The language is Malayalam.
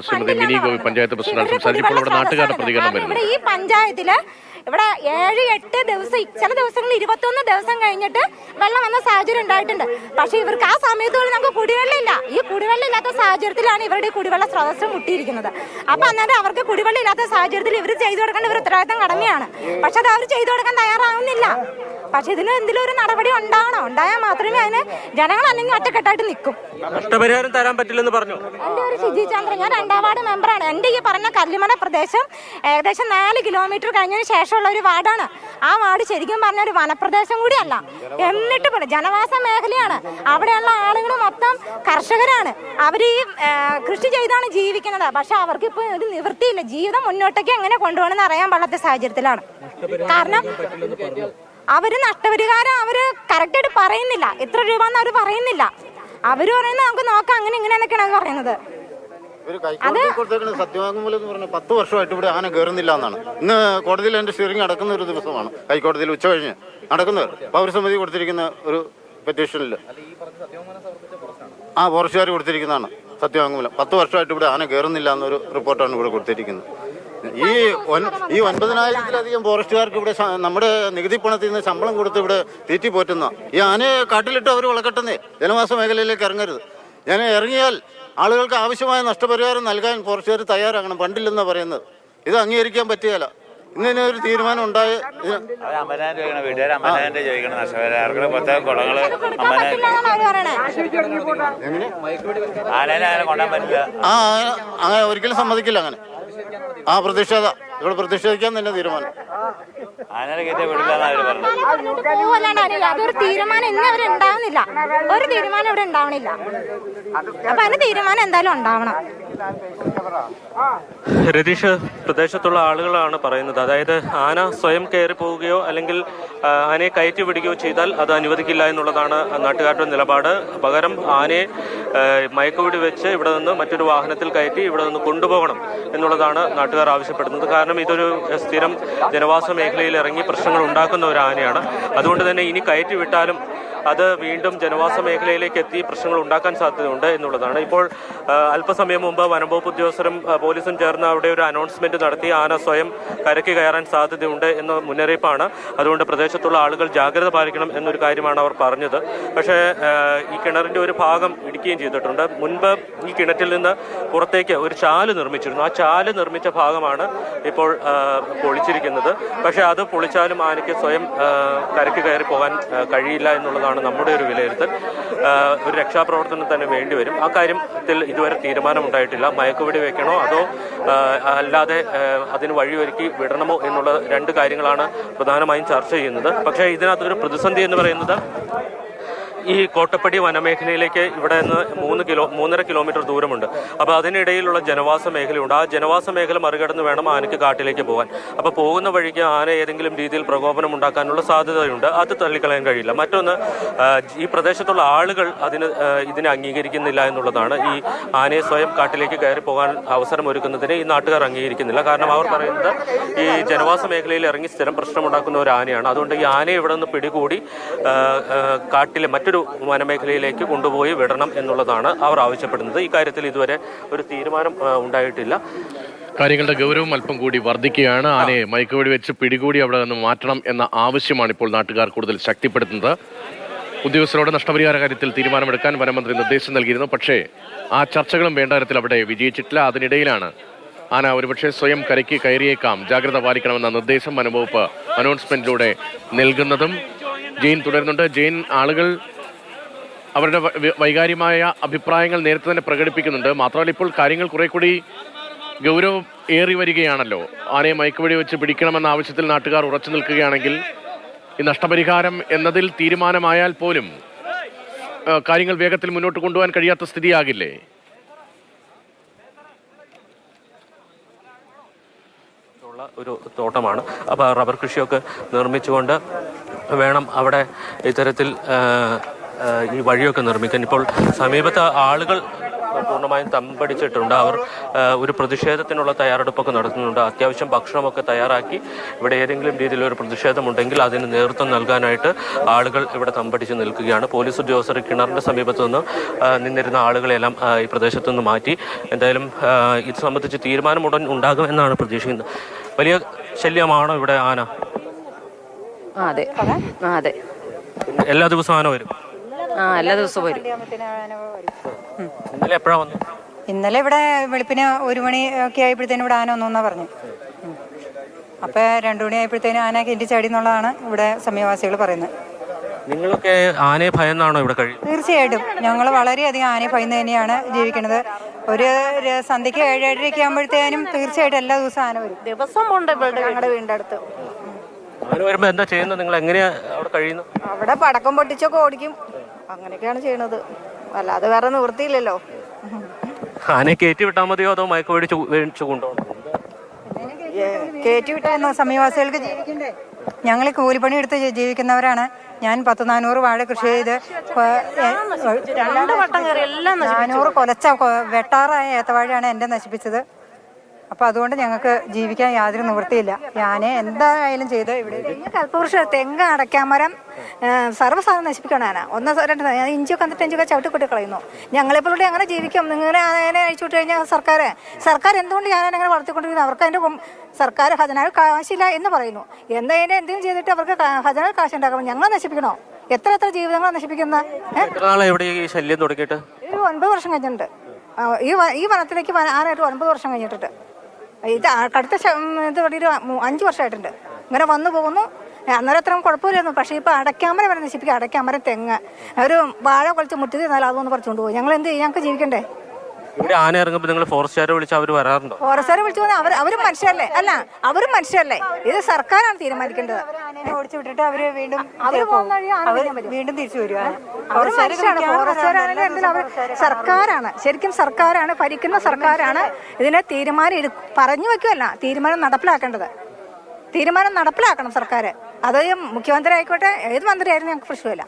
ശ്രീമതി മിനി ഗോപി പഞ്ചായത്ത് പ്രസിഡന്റ് സംസാരിച്ചപ്പോൾ ഇവിടെ നാട്ടുകാരുടെ പ്രതികരണം വരുന്നു. ഈ പഞ്ചായത്തില് ഇവിടെ 7-8 ദിവസം, ചില ദിവസങ്ങളിൽ 21 ദിവസം കഴിഞ്ഞിട്ട് വെള്ളം വന്ന സാഹചര്യം ഉണ്ടായിട്ടുണ്ട്. പക്ഷെ ഇവർക്ക് ആ സമയത്ത് പോലും നമുക്ക് കുടിവെള്ളം ഇല്ല. ഈ കുടിവെള്ളം ഇല്ലാത്ത സാഹചര്യത്തിലാണ് ഇവരുടെ കുടിവെള്ള സ്രോതസ് മുട്ടിയിരിക്കുന്നത്. അപ്പൊ അന്നേരം അവർക്ക് കുടിവെള്ളം ഇല്ലാത്ത സാഹചര്യത്തിൽ ഇവർ ചെയ്തു കൊടുക്കേണ്ട ഒരു ഉത്തരവാദിത്തം കടമയാണ്. പക്ഷെ അത് അവർ ചെയ്തു കൊടുക്കാൻ തയ്യാറാവുന്നില്ല. പക്ഷെ ഇതിന് എന്തെങ്കിലും ഒരു നടപടി ഉണ്ടായാൽ മാത്രമേ അതിന് ജനങ്ങൾ അല്ലെങ്കിൽ ഒറ്റക്കെട്ടായിട്ട് നിൽക്കും. നഷ്ടപരിഹാരം തരാൻ പറ്റില്ലെന്ന് പറഞ്ഞു. എൻ്റെ ഒരു ഷിജി ചന്ദ്രൻ, ഞാൻ 2ാം വാർഡ് മെമ്പറാണ്. എൻ്റെ ഈ പറഞ്ഞ കല്ലുമല പ്രദേശം ഏകദേശം 4 കിലോമീറ്റർ കഴിഞ്ഞതിന് ശേഷമുള്ള ഒരു വാർഡാണ്. ആ വാർഡ് ശരിക്കും പറഞ്ഞ ഒരു വനപ്രദേശം കൂടിയല്ല. എന്നിട്ട് പോലും ജനവാസ മേഖലയാണ്. അവിടെയുള്ള ആളുകൾ മൊത്തം കർഷകരാണ്. അവർ ഈ കൃഷി ചെയ്താണ് ജീവിക്കുന്നത്. പക്ഷെ അവർക്ക് ഇപ്പോൾ ഒരു നിവൃത്തിയില്ല. ജീവിതം മുന്നോട്ടേക്ക് എങ്ങനെ കൊണ്ടുപോകണമെന്ന് അറിയാൻ പാടാത്ത സാഹചര്യത്തിലാണ്. കാരണം അവര് നഷ്ടപരിഹാരം അവര് കറക്റ്റായിട്ട് പറയുന്നില്ല. എത്ര രൂപ എന്ന് അവർ പറയുന്നില്ല. അവര് പറയുന്നത് നമുക്ക് നോക്കാം, അങ്ങനെ ഇങ്ങനെയൊക്കെയാണ് പറയുന്നത്. സത്യവാങ്മൂലം എന്ന് പറഞ്ഞാൽ 10 വർഷമായിട്ട് ഇവിടെ ആന കയറുന്നില്ല എന്നാണ്. ഇന്ന് കോടതിയിൽ എൻ്റെ ഹിയറിംഗ് നടക്കുന്ന ഒരു ദിവസമാണ്. ഹൈക്കോടതിയിൽ ഉച്ചകഴിഞ്ഞ് നടക്കുന്നത് പൗരസമിതി കൊടുത്തിരിക്കുന്ന ഒരു പെറ്റീഷനിൽ ഫോറസ്റ്റുകാർ കൊടുത്തിരിക്കുന്നതാണ് സത്യവാങ്മൂലം. 10 വർഷമായിട്ട് ഇവിടെ ആന കയറുന്നില്ല എന്നൊരു റിപ്പോർട്ടാണ് ഇവിടെ കൊടുത്തിരിക്കുന്നത്. ഈ 9,000-ലധികം ഫോറസ്റ്റുകാർക്ക് ഇവിടെ നമ്മുടെ നികുതി പണത്തിൽ നിന്ന് ശമ്പളം കൊടുത്ത് ഇവിടെ തീറ്റി പോറ്റുന്ന ഈ ആനയെ കാട്ടിലിട്ട് അവർ വളക്കട്ടുന്നേ. ജനവാസ മേഖലയിലേക്ക് ഇറങ്ങരുത്. ഇറങ്ങിയാൽ ആളുകൾക്ക് ആവശ്യമായ നഷ്ടപരിഹാരം നൽകാൻ ഫോറസ്റ്റുകാർ തയ്യാറാകണം. ഫണ്ടില്ലെന്നാണ് പറയുന്നത്. ഇത് അംഗീകരിക്കാൻ പറ്റുകയില്ല. ഇന്നൊരു തീരുമാനം ഉണ്ടായ ഒരിക്കലും സമ്മതിക്കില്ല. അങ്ങനെ ഇവിടെ പ്രതിഷേധിക്കാൻ തന്നെ തീരുമാനം. അതൊരു തീരുമാനം ഇന്ന് അവർ ഉണ്ടാവുന്നില്ല. ഒരു തീരുമാനം ഇവിടെ ഉണ്ടാവണില്ല. അപ്പൊ അതിന് തീരുമാനം എന്തായാലും ഉണ്ടാവണം. രതീഷ്, പ്രദേശത്തുള്ള ആളുകളാണ് പറയുന്നത്. അതായത് ആന സ്വയം കയറി പോവുകയോ അല്ലെങ്കിൽ ആനയെ കയറ്റി വിടുകയോ ചെയ്താൽ അത് അനുവദിക്കില്ല എന്നുള്ളതാണ് നാട്ടുകാരുടെ നിലപാട്. പകരം ആനയെ മയക്കുപിടി വെച്ച് ഇവിടെ നിന്ന് മറ്റൊരു വാഹനത്തിൽ കയറ്റി ഇവിടെ നിന്ന് കൊണ്ടുപോകണം എന്നുള്ളതാണ് നാട്ടുകാർ ആവശ്യപ്പെടുന്നത്. കാരണം ഇതൊരു സ്ഥിരം ജനവാസ മേഖലയിൽ ഇറങ്ങി പ്രശ്നങ്ങൾ ഉണ്ടാക്കുന്ന ഒരു ആനയാണ്. അതുകൊണ്ട് തന്നെ ഇനി കയറ്റി വിട്ടാലും അത് വീണ്ടും ജനവാസ മേഖലയിലേക്ക് എത്തി പ്രശ്നങ്ങൾ ഉണ്ടാക്കാൻ സാധ്യതയുണ്ട് എന്നുള്ളതാണ്. ഇപ്പോൾ അല്പസമയം മുമ്പ് വനംവകുപ്പ് ഉദ്യോഗസ്ഥരും പോലീസും ചേർന്ന് അവിടെ ഒരു അനൗൺസ്മെന്റ് നടത്തി ആന സ്വയം കരയ്ക്ക് കയറാൻ സാധ്യതയുണ്ട് എന്ന മുന്നറിയിപ്പാണ്. അതുകൊണ്ട് പ്രദേശത്തുള്ള ആളുകൾ ജാഗ്രത പാലിക്കണം എന്നൊരു കാര്യമാണ് അവർ പറഞ്ഞത്. പക്ഷേ ഈ കിണറിൻ്റെ ഒരു ഭാഗം ഇടിക്കുകയും ചെയ്തിട്ടുണ്ട്. മുൻപ് ഈ കിണറ്റിൽ നിന്ന് പുറത്തേക്ക് ഒരു ചാല് നിർമ്മിച്ചിരുന്നു. ആ ചാല് നിർമ്മിച്ച ഭാഗമാണ് ഇപ്പോൾ പൊളിച്ചിരിക്കുന്നത്. പക്ഷേ അത് പൊളിച്ചാലും ആനയ്ക്ക് സ്വയം കരയ്ക്ക് കയറി പോകാൻ കഴിയില്ല എന്നുള്ളതാണ് നമ്മുടെ ഒരു വിലയിരുത്തൽ. ഒരു രക്ഷാപ്രവർത്തനം തന്നെ വേണ്ടിവരും. ആ കാര്യത്തിൽ ഇതുവരെ തീരുമാനമുണ്ടായിട്ടില്ല. മയക്കുവെടി വെക്കണോ അതോ അല്ലാതെ അതിന് വഴിയൊരുക്കി വിടണമോ എന്നുള്ള 2 കാര്യങ്ങളാണ് പ്രധാനമായും ചർച്ച ചെയ്യുന്നത്. പക്ഷേ ഇതിനകത്തൊരു പ്രതിസന്ധി എന്ന് പറയുന്നത് ഈ കോട്ടപ്പടി വനമേഖലയിലേക്ക് ഇവിടെ നിന്ന് 3.5 കിലോമീറ്റർ ദൂരമുണ്ട്. അപ്പോൾ അതിനിടയിലുള്ള ജനവാസ മേഖലയുണ്ട്. ആ ജനവാസ മേഖല മറികടന്ന് വേണം ആനയ്ക്ക് കാട്ടിലേക്ക് പോകാൻ. അപ്പോൾ പോകുന്ന വഴിക്ക് ആന ഏതെങ്കിലും രീതിയിൽ പ്രകോപനം ഉണ്ടാക്കാനുള്ള സാധ്യതയുണ്ട്. അത് തള്ളിക്കളയാൻ കഴിയില്ല. മറ്റൊന്ന്, ഈ പ്രദേശത്തുള്ള ആളുകൾ ഇതിനെ അംഗീകരിക്കുന്നില്ല എന്നുള്ളതാണ്. ഈ ആനയെ സ്വയം കാട്ടിലേക്ക് കയറി പോകാൻ അവസരം ഒരുക്കുന്നതിന് ഈ നാട്ടുകാർ അംഗീകരിക്കുന്നില്ല. കാരണം അവർ പറയുന്നത് ഈ ജനവാസ മേഖലയിൽ ഇറങ്ങി സ്ഥിരം പ്രശ്നമുണ്ടാക്കുന്ന ഒരു ആനയാണ്. അതുകൊണ്ട് ഈ ആനയെ ഇവിടെ നിന്ന് പിടികൂടി കാട്ടിലെ മറ്റൊരു വനമേഖലയിലേക്ക് കൊണ്ടുപോയി വിടണം എന്നുള്ളതാണ് അവർ ആവശ്യപ്പെടുന്നത്. ഈ കാര്യത്തിൽ ഇതുവരെ ഒരു തീരുമാനം ഉണ്ടായിട്ടില്ല. കാര്യങ്ങളുടെ ഗൗരവം അല്പം കൂടി വർദ്ധിക്കുകയാണ്. ആനയെ മയക്കുവെടി വെച്ച് പിടികൂടി അവിടെ നിന്ന് മാറ്റണം എന്ന ആവശ്യമാണ് ഇപ്പോൾ നാട്ടുകാർ കൂടുതൽ ശക്തിപ്പെടുത്തുന്നത്. ഉദ്യോഗസ്ഥരോട് നഷ്ടപരിഹാര കാര്യത്തിൽ തീരുമാനമെടുക്കാൻ വനമന്ത്രി നിർദ്ദേശം നൽകിയിരുന്നു. പക്ഷേ ആ ചർച്ചകളും വേണ്ട തരത്തിൽ അവിടെ വിജയിച്ചിട്ടില്ല. അതിനിടയിലാണ് ആന ഒരുപക്ഷെ സ്വയം കരയ്ക്ക് കയറിയേക്കാം, ജാഗ്രത പാലിക്കണമെന്ന നിർദ്ദേശം വനംവകുപ്പ് അനൗൺസ്മെന്റിലൂടെ നൽകുന്നതും. ജെയിൻ തുടരുന്നുണ്ട്. ജെയിൻ, ആളുകൾ അവരുടെ വൈകാര്യമായ അഭിപ്രായങ്ങൾ നേരത്തെ തന്നെ പ്രകടിപ്പിക്കുന്നുണ്ട്. മാത്രമല്ല ഇപ്പോൾ കാര്യങ്ങൾ കുറെ കൂടി ഗൗരവം ഏറി വരികയാണല്ലോ. ആനയെ മയക്കുവെടി വെച്ച് പിടിക്കണമെന്ന ആവശ്യത്തിൽ നാട്ടുകാർ ഉറച്ചു നിൽക്കുകയാണെങ്കിൽ ഈ നഷ്ടപരിഹാരം എന്നതിൽ തീരുമാനമായാൽ പോലും കാര്യങ്ങൾ വേഗത്തിൽ മുന്നോട്ട് കൊണ്ടുപോകാൻ കഴിയാത്ത സ്ഥിതിയാകില്ലേ? ഒരു തോട്ടമാണ്. അപ്പോൾ റബ്ബർ കൃഷിയൊക്കെ നിർമ്മിച്ചുകൊണ്ട് വേണം അവിടെ ഇത്തരത്തിൽ ഈ വഴിയൊക്കെ നിർമ്മിക്കാൻ. ഇപ്പോൾ സമീപത്തെ ആളുകൾ പൂർണ്ണമായും തമ്പടിച്ചിട്ടുണ്ട്. അവർ ഒരു പ്രതിഷേധത്തിനുള്ള തയ്യാറെടുപ്പൊക്കെ നടത്തുന്നുണ്ട്. അത്യാവശ്യം ഭക്ഷണമൊക്കെ തയ്യാറാക്കി ഇവിടെ ഏതെങ്കിലും രീതിയിലൊരു പ്രതിഷേധമുണ്ടെങ്കിൽ അതിന് നേതൃത്വം നൽകാനായിട്ട് ആളുകൾ ഇവിടെ തമ്പടിച്ച് നിൽക്കുകയാണ്. പോലീസ് ഉദ്യോഗസ്ഥർ കിണറിൻ്റെ സമീപത്ത് നിന്ന് നിന്നിരുന്ന ആളുകളെല്ലാം ഈ പ്രദേശത്തു നിന്ന് മാറ്റി. എന്തായാലും ഇത് സംബന്ധിച്ച് തീരുമാനം ഉടൻ ഉണ്ടാകും എന്നാണ് പ്രതീക്ഷിക്കുന്നത്. വലിയ ശല്യമാണോ ഇവിടെ ആന? അതെ അതെ, എല്ലാ ദിവസവും ആന വരും? എല്ലാ ദിവസവും വരും. ഇന്നലെ എപ്പോഴാണ് വന്നു? ഇന്നലെ ഇവിടെ വെളുപ്പിന് 1 മണി ഒക്കെ ആയപ്പോഴത്തേനും ഇവിടെ ആന ഒന്നാ പറഞ്ഞു. അപ്പോൾ 2 മണി ആയപ്പോഴത്തേനും ആന കിണ്ടി ചാടി എന്നുള്ളതാണ് ഇവിടെ സമീപവാസികൾ പറയുന്നത്. നിങ്ങളൊക്കെ ആനയെ ഭയന്നാണോ ഇവിടെ കഴിയുന്നത്? തീർച്ചയായിട്ടും ഞങ്ങൾ വളരെയധികം ആനയെ ഭയന്ന് തന്നെയാണ് ജീവിക്കുന്നത്. ഒരു സന്ധ്യയ്ക്ക് 7-7:30 ആകുമ്പോഴത്തേനും തീർച്ചയായിട്ടും എല്ലാ ദിവസവും ആന വരും. ദിവസം ഉണ്ട് ഇവിടെ ഞങ്ങളുടെ വീടിൻ്റെ അടുത്ത്. ആന വരുമ്പോൾ എന്താ ചെയ്യുന്നത്? നിങ്ങൾ എങ്ങനെയാ അവിടെ കഴിയുന്നത്? അവിടെ പടക്കം പൊട്ടിച്ചൊക്കെ ഓടിക്കും, അങ്ങനെയൊക്കെയാണ് ചെയ്യണത്. അല്ലാതെ വേറെ നിവൃത്തിയില്ലല്ലോ. ആനയെ കയറ്റി വിട്ടാൽ മതിയോ അതോ മയക്ക് മേടിച്ച് കൊണ്ടുപോകണം? കയറ്റി വിട്ടാൽ സമീപവാസികൾക്ക് ജീവിക്കണ്ടേ? ഞങ്ങൾ കൂലിപ്പണി എടുത്ത് ജീവിക്കുന്നവരാണ്. ഞാൻ 100-400 വാഴ കൃഷി ചെയ്ത് 400 കൊലച്ച വെട്ടാറായ ഏത്തവാഴയാണ് എൻ്റെ നശിപ്പിച്ചത്. അപ്പോൾ അതുകൊണ്ട് ഞങ്ങൾക്ക് ജീവിക്കാൻ യാതൊരു നിവൃത്തിയില്ല. ഞാൻ എന്തായാലും ചെയ്ത് ഇവിടെ കൽപ്പവൃക്ഷ തെങ്ങ് അടയ്ക്കാമരം സർവ്വസാധനം നശിപ്പിക്കണ ഒന്ന് 2 ഇഞ്ചൊക്കെ 5 ചവിട്ടിക്കൊട്ടി കളയുന്നു. ഞങ്ങളെപ്പോഴും അങ്ങനെ ജീവിക്കും. നിങ്ങളെ ആനയെ അഴിച്ചു വിട്ട് കഴിഞ്ഞാൽ സർക്കാർ എന്തുകൊണ്ട് ഞാൻ അങ്ങനെ വളർത്തിക്കൊണ്ടിരിക്കുന്നു? അവർക്ക് അതിൻ്റെ സർക്കാർ ഖജനാവിൽ കാശില്ല എന്ന് പറയുന്നു. എന്തെങ്കിലും ചെയ്തിട്ട് അവർക്ക് ഖജനാവിൽ കാശുണ്ടാക്കണം. ഞങ്ങൾ നശിപ്പിക്കണോ? എത്ര ജീവിതങ്ങൾ നശിപ്പിക്കുന്ന ശല്യം തുടങ്ങിയിട്ട് ഒരു 9 വർഷം കഴിഞ്ഞിട്ടുണ്ട്. ഈ വനത്തിലേക്ക് ആനായിട്ട് 9 വർഷം കഴിഞ്ഞിട്ടുണ്ട്. ഇത് കടുത്ത ഇത് ഒരു 5 വർഷമായിട്ടുണ്ട്. ഇങ്ങനെ വന്നു പോകുന്നു. അന്നേരം അത്രയും കുഴപ്പമില്ലായിരുന്നു. പക്ഷേ ഇപ്പോൾ അടയ്ക്കാമരം വരെ നശിപ്പിക്കുക. അടയ്ക്കാമരം തെങ്ങ് ഒരു വാഴ കൊളിച്ച് മുറ്റി തന്നാൽ അതൊന്ന് പറിച്ചുകൊണ്ട് പോകും. ഞങ്ങൾ എന്ത് ചെയ്യും? ഞങ്ങൾക്ക് ജീവിക്കണ്ടേ? ഇവിടെ ആന ഇറങ്ങുമ്പോൾ നിങ്ങൾ ഫോറസ്റ്റുകാരെ വിളിച്ച് അവർ വരാറുണ്ടോ? ഫോറസ്റ്റുകാരെ വിളിച്ചു പോകുന്നത് അവരും മനുഷ്യരല്ലേ? അല്ല, അവരും മനുഷ്യരല്ലേ? ഇത് സർക്കാരാണ് തീരുമാനിക്കേണ്ടത്. ഓടിച്ചു വിട്ടിട്ട് അവർ വീണ്ടും വീണ്ടും തിരിച്ചു വരിക. അവർ മനുഷ്യരാണ്. ഫോറസ്റ്റുകാരാണെങ്കിലും എന്തിനും അവർ സർക്കാരാണ്. ശരിക്കും സർക്കാരാണ്, ഭരിക്കുന്ന സർക്കാരാണ് ഇതിനെ തീരുമാനം പറഞ്ഞു വയ്ക്കുമല്ല, തീരുമാനം നടപ്പിലാക്കേണ്ടത്. തീരുമാനം നടപ്പിലാക്കണം സർക്കാർ. അത് മുഖ്യമന്ത്രി ആയിക്കോട്ടെ, ഏത് മന്ത്രിയായാലും ഞങ്ങൾക്ക് പ്രശ്നമില്ല.